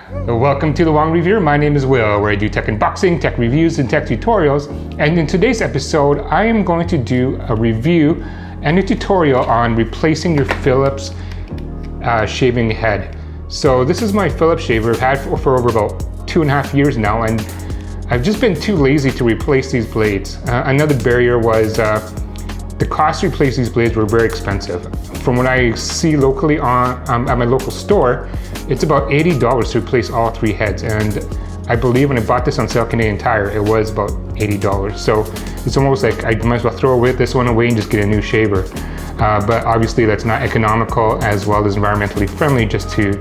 Welcome to The Wong Reviewer. My name is Will, where I do tech unboxing, tech reviews, and tech tutorials. And in today's episode, I am going to do a review and a tutorial on replacing your Philips shaving head. So this is my Philips shaver. I've had for over about 2.5 years now, and I've just been too lazy to replace these blades. Another barrier was the cost to replace these blades were very expensive. From what I see locally at my local store, it's about $80 to replace all 3 heads. And I believe when I bought this on sale Canadian Tire, it was about $80. So it's almost like I might as well throw this one away and just get a new shaver. But obviously that's not economical as well as environmentally friendly just to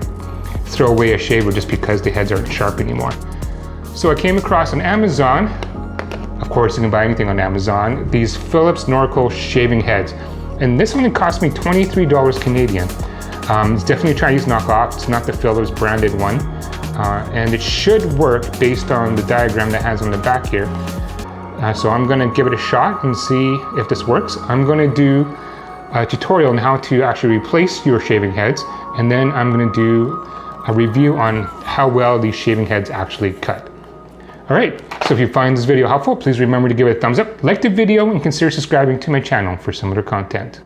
throw away a shaver just because the heads aren't sharp anymore. So I came across on Amazon, of course you can buy anything on Amazon, these Philips Norelco shaving heads. And this one cost me $23 Canadian. It's definitely a Chinese knockoff, it's not the Philips branded one. And it should work based on the diagram that has on the back here. So I'm gonna give it a shot and see if this works. I'm gonna do a tutorial on how to actually replace your shaving heads, and then I'm gonna do a review on how well these shaving heads actually cut. All right, so if you find this video helpful, please remember to give it a thumbs up, like the video, and consider subscribing to my channel for similar content.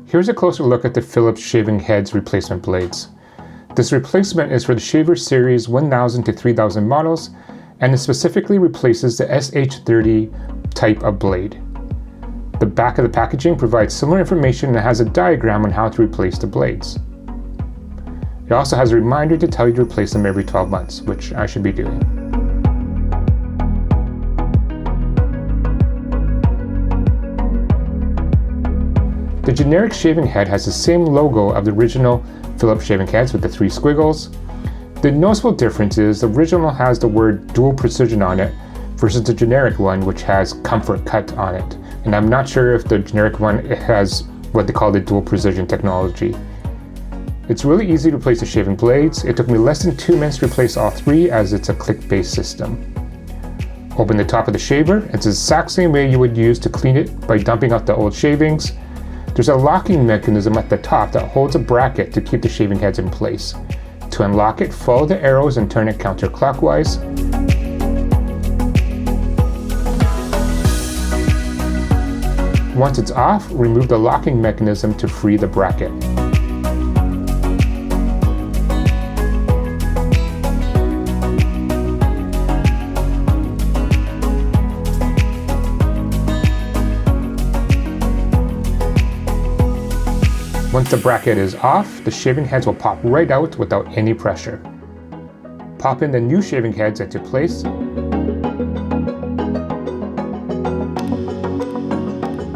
Here's a closer look at the Philips shaving heads replacement blades. This replacement is for the shaver series 1000 to 3000 models, and it specifically replaces the SH30 type of blade. The back of the packaging provides similar information and has a diagram on how to replace the blades. It also has a reminder to tell you to replace them every 12 months, which I should be doing. The generic shaving head has the same logo of the original Philips shaving heads with the 3 squiggles. The noticeable difference is the original has the word dual precision on it versus the generic one which has comfort cut on it. And I'm not sure if the generic one has what they call the dual precision technology. It's really easy to replace the shaving blades. It took me less than 2 minutes to replace all 3 as it's a click-based system. Open the top of the shaver. It's the exact same way you would use to clean it by dumping out the old shavings. There's a locking mechanism at the top that holds a bracket to keep the shaving heads in place. To unlock it, follow the arrows and turn it counterclockwise. Once it's off, remove the locking mechanism to free the bracket. Once the bracket is off, the shaving heads will pop right out without any pressure. Pop in the new shaving heads into place.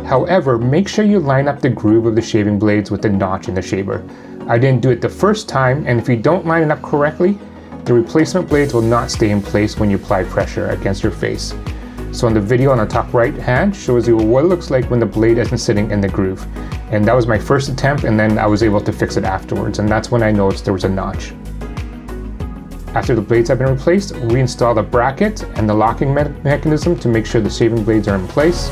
However, make sure you line up the groove of the shaving blades with the notch in the shaver. I didn't do it the first time, and if you don't line it up correctly, the replacement blades will not stay in place when you apply pressure against your face. So on the video on the top right hand shows you what it looks like when the blade isn't sitting in the groove. And that was my first attempt, and then I was able to fix it afterwards, and that's when I noticed there was a notch. After the blades have been replaced, reinstall the bracket and the locking mechanism to make sure the shaving blades are in place.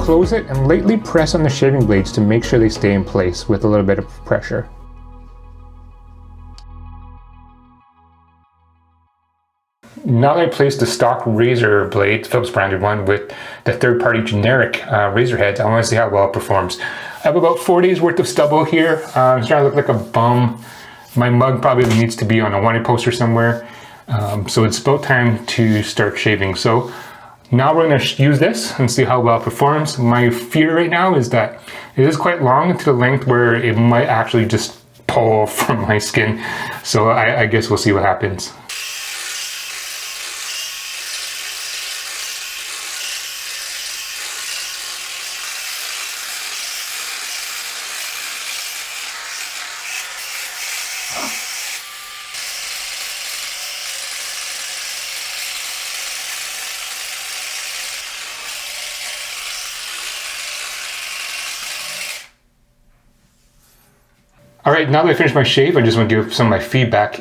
Close it and lightly press on the shaving blades to make sure they stay in place with a little bit of pressure. Now that I placed the stock razor blade, Philips branded one, with the third-party generic razor heads, I want to see how well it performs. I have about 4 days worth of stubble here. I'm starting to look like a bum. My mug probably needs to be on a wanted poster somewhere. So it's about time to start shaving. So now we're going to use this and see how well it performs. My fear right now is that it is quite long to the length where it might actually just pull from my skin. So I guess we'll see what happens. All right, now that I finished my shave, I just want to give some of my feedback.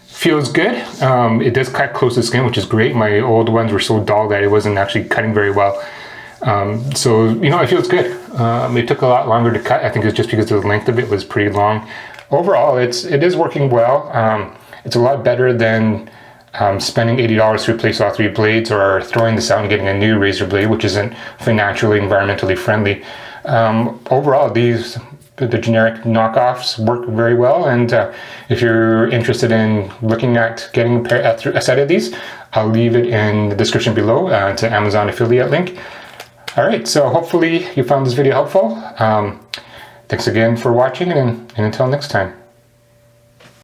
Feels good. It does cut close to the skin, which is great. My old ones were so dull that it wasn't actually cutting very well. So, you know, it feels good. It took a lot longer to cut. I think it's just because the length of it was pretty long. Overall, it is working well. It's a lot better than spending $80 to replace all 3 blades, or throwing this out and getting a new razor blade, which isn't financially, environmentally friendly. Overall, the generic knockoffs work very well, and if you're interested in looking at getting a set of these, I'll leave it in the description below. It's an Amazon affiliate link. All right, so hopefully you found this video helpful. Thanks again for watching, and until next time.